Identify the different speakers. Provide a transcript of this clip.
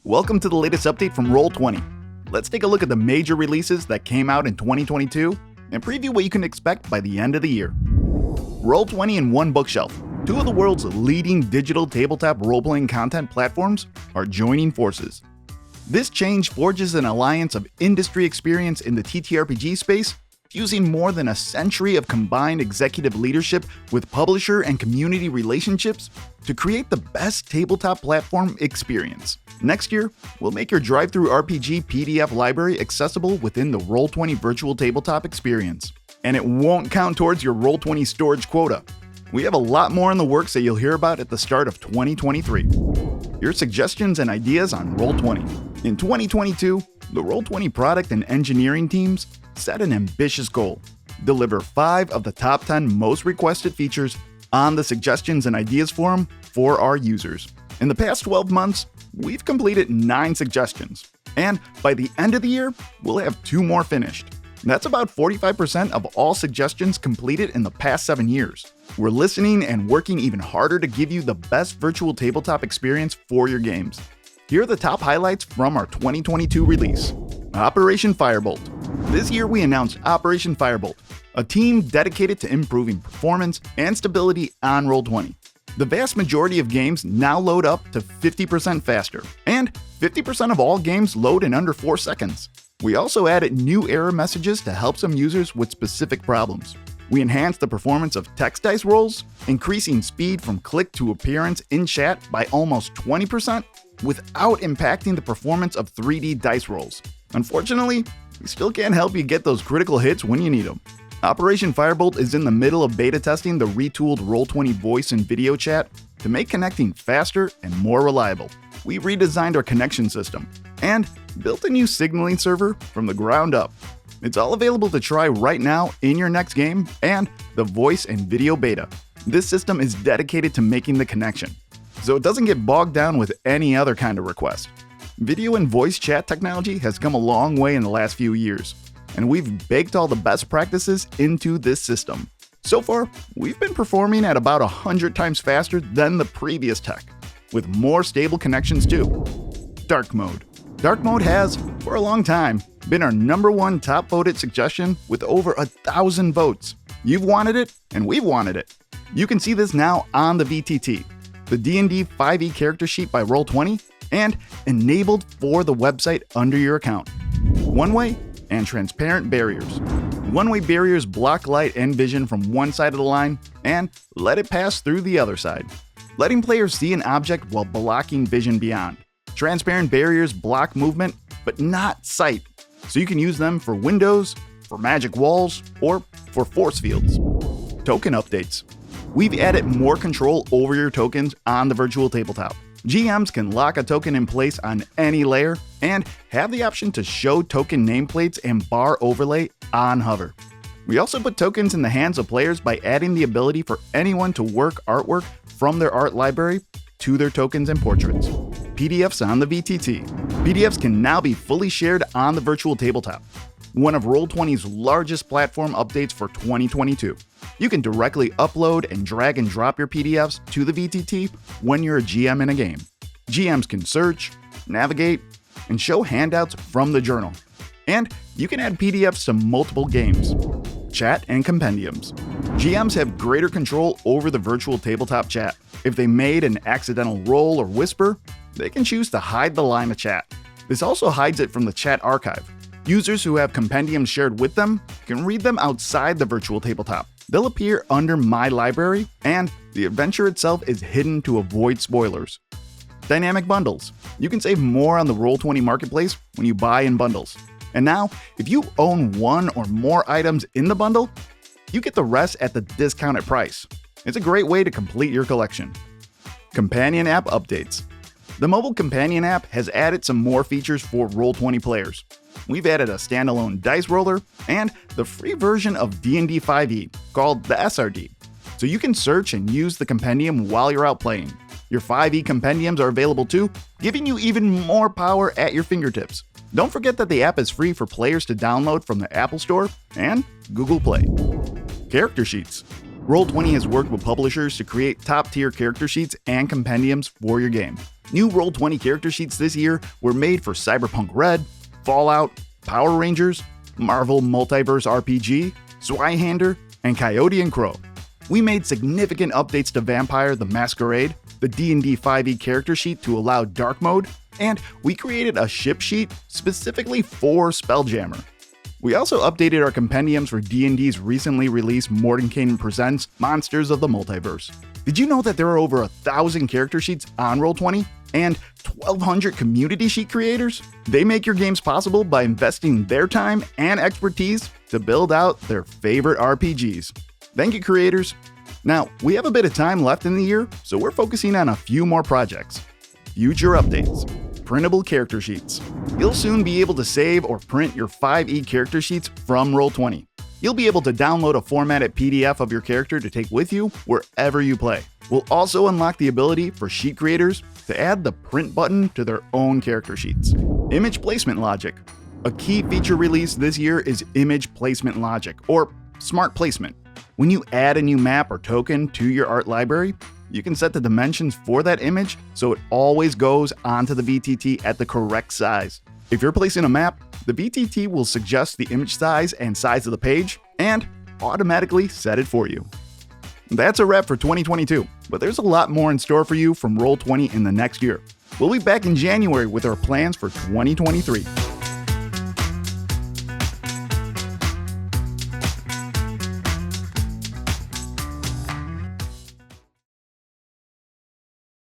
Speaker 1: Welcome to the latest update from Roll20. Let's take a look at the major releases that came out in 2022 and preview what you can expect by the end of the year. Roll20 in one bookshelf. Two of the world's leading digital tabletop role-playing content platforms are joining forces. This change forges an alliance of industry experience in the TTRPG space, fusing more than a century of combined executive leadership with publisher and community relationships to create the best tabletop platform experience. Next year, we'll make your drive-thru RPG PDF library accessible within the Roll20 virtual tabletop experience. And it won't count towards your Roll20 storage quota. We have a lot more in the works that you'll hear about at the start of 2023. Your suggestions and ideas on Roll20. In 2022, the Roll20 product and engineering teams set an ambitious goal: deliver 5 of the top 10 most requested features on the suggestions and ideas forum for our users. In the past 12 months, we've completed 9 suggestions, and by the end of the year, we'll have 2 more finished. That's about 45% of all suggestions completed in the past 7 years. We're listening and working even harder to give you the best virtual tabletop experience for your games. Here are the top highlights from our 2022 release. Operation Firebolt. This year we announced Operation Firebolt, a team dedicated to improving performance and stability on Roll20. The vast majority of games now load up to 50% faster, and 50% of all games load in under 4 seconds. We also added new error messages to help some users with specific problems. We enhanced the performance of text dice rolls, increasing speed from click to appearance in chat by almost 20% without impacting the performance of 3D dice rolls. Unfortunately, we still can't help you get those critical hits when you need them. Operation Firebolt is in the middle of beta testing the retooled Roll20 voice and video chat to make connecting faster and more reliable. We redesigned our connection system and built a new signaling server from the ground up. It's all available to try right now in your next game and the voice and video beta. This system is dedicated to making the connection, so it doesn't get bogged down with any other kind of request. Video and voice chat technology has come a long way in the last few years, and we've baked all the best practices into this system. So far, we've been performing at about 100 times faster than the previous tech, with more stable connections too. Dark Mode. Dark Mode has, for a long time, been our #1 top voted suggestion with over 1,000 votes. You've wanted it, and we've wanted it. You can see this now on the VTT, the D&D 5e character sheet by Roll20, and enabled for the website under your account. One-way and transparent barriers. One-way barriers block light and vision from one side of the line and let it pass through the other side, letting players see an object while blocking vision beyond. Transparent barriers block movement, but not sight, so you can use them for windows, for magic walls, or for force fields. Token updates. We've added more control over your tokens on the virtual tabletop. GMs can lock a token in place on any layer and have the option to show token nameplates and bar overlay on hover. We also put tokens in the hands of players by adding the ability for anyone to work artwork from their art library to their tokens and portraits. PDFs on the VTT. PDFs can now be fully shared on the virtual tabletop, one of Roll20's largest platform updates for 2022. You can directly upload and drag and drop your PDFs to the VTT when you're a GM in a game. GMs can search, navigate, and show handouts from the journal. And you can add PDFs to multiple games, chat, and compendiums. GMs have greater control over the virtual tabletop chat. If they made an accidental roll or whisper, they can choose to hide the line of chat. This also hides it from the chat archive. Users who have compendiums shared with them can read them outside the virtual tabletop. They'll appear under My Library, and the adventure itself is hidden to avoid spoilers. Dynamic bundles. You can save more on the Roll20 marketplace when you buy in bundles. And now, if you own one or more items in the bundle, you get the rest at the discounted price. It's a great way to complete your collection. Companion app updates. The mobile companion app has added some more features for Roll20 players. We've added a standalone dice roller and the free version of D&D 5e called the SRD, so you can search and use the compendium while you're out playing. Your 5e compendiums are available too, giving you even more power at your fingertips. Don't forget that the app is free for players to download from the Apple Store and Google Play. Character sheets. Roll20 has worked with publishers to create top-tier character sheets and compendiums for your game. New Roll20 character sheets this year were made for Cyberpunk Red, Fallout, Power Rangers, Marvel Multiverse RPG, Zweihander, and Coyote and Crow. We made significant updates to Vampire the Masquerade, the D&D 5e character sheet to allow dark mode, and we created a ship sheet specifically for Spelljammer. We also updated our compendiums for D&D's recently released Mordenkainen Presents Monsters of the Multiverse. Did you know that there are over 1,000 character sheets on Roll20 and 1,200 community sheet creators? They make your games possible by investing their time and expertise to build out their favorite RPGs. Thank you, creators. Now, we have a bit of time left in the year, so we're focusing on a few more projects. Future updates. Printable character sheets. You'll soon be able to save or print your 5e character sheets from Roll20. You'll be able to download a formatted PDF of your character to take with you wherever you play. We'll also unlock the ability for sheet creators to add the print button to their own character sheets. Image placement logic. A key feature release this year is image placement logic, or smart placement. When you add a new map or token to your art library, you can set the dimensions for that image so it always goes onto the VTT at the correct size. If you're placing a map, the VTT will suggest the image size and size of the page and automatically set it for you. That's a wrap for 2022, but there's a lot more in store for you from Roll20 in the next year. We'll be back in January with our plans for 2023.